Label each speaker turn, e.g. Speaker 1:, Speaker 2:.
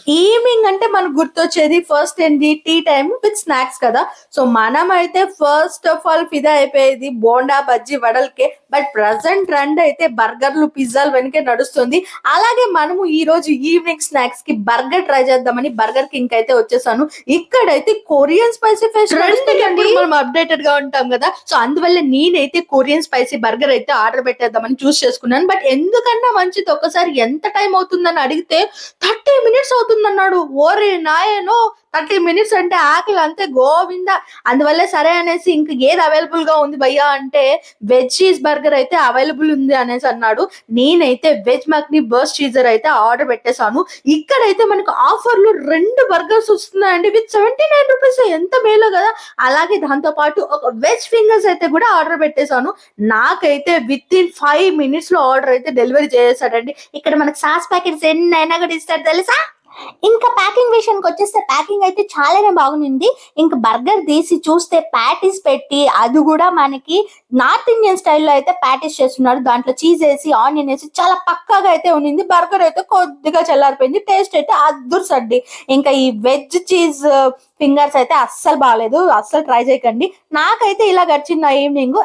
Speaker 1: Evening అంటే మనకు గుర్తొచ్చేది ఫస్ట్ ఏంటి టీ టైమ్ విత్ స్నాక్స్ కదా. సో మనం అయితే ఫస్ట్ ఆఫ్ ఆల్ ఫిదా అయిపోయేది బోండా బజ్జీ వడలకే. బట్ ప్రజెంట్ ట్రెండ్ అయితే బర్గర్లు పిజ్జాలు వెనకే నడుస్తుంది. అలాగే మనము ఈ రోజు ఈవినింగ్ స్నాక్స్ కి బర్గర్ ట్రై చేద్దామని బర్గర్ కింగ్ అయితే వచ్చేసాను. ఇక్కడైతే కొరియన్ స్పైసీ ఫిష్ మనం అప్డేటెడ్ గా ఉంటాం కదా. సో అందువల్ల నేనైతే కొరియన్ స్పైసీ బర్గర్ అయితే ఆర్డర్ పెట్టేద్దామని చూస్ చేసుకున్నాను. బట్ ఎందుకన్నా మంచిది ఒకసారి ఎంత టైం అవుతుందని అడిగితే 30 minutes అవుతుందన్నాడు. ఓరి నాయనో, 30 minutes అంటే ఆకలి అంతే గోవింద. అందువల్ల సరే అనేసి ఇంక ఏది అవైలబుల్ గా ఉంది భయ్యా అంటే వెజ్ చీజ్ బర్గర్ అయితే అవైలబుల్ ఉంది అనేసి అన్నాడు. నేనైతే వెజ్ మక్ని బర్స్ట్ చీజర్ అయితే ఆర్డర్ పెట్టేశాను. ఇక్కడైతే మనకు ఆఫర్లు 2 బర్గర్స్ వస్తున్నాయండి విత్ 79 రూపీస్. ఎంత మేలో కదా. అలాగే దాంతో పాటు ఒక వెజ్ ఫింగర్స్ అయితే కూడా ఆర్డర్ పెట్టేశాను. నాకైతే విత్ ఇన్ 5 minutes లో ఆర్డర్ అయితే డెలివరీ చేసేసాడండి. ఇక్కడ మనకు సాస్ ప్యాకెట్స్ ఎన్నైనా కూడా ఇస్తాడు తెలుసా. ఇంకా ప్యాకింగ్ విషయానికి వచ్చేస్తే ప్యాకింగ్ అయితే చాలానే బాగుంది. ఇంకా బర్గర్ తీసి చూస్తే ప్యాటీస్ పెట్టి అది కూడా మనకి నార్త్ ఇండియన్ స్టైల్లో అయితే ప్యాటీస్ చేస్తున్నారు. దాంట్లో చీజ్ వేసి ఆనియన్ వేసి చాలా పక్కాగా అయితే ఉన్నింది. బర్గర్ అయితే కొద్దిగా చల్లారిపోయింది. టేస్ట్ అయితే అద్దురు సడ్డి. ఇంకా ఈ వెజ్ చీజ్ ఫింగర్స్ అయితే అస్సలు బాగాలేదు, అస్సలు ట్రై చేయకండి. నాకైతే ఇలా గడిచింది ఈవినింగ్.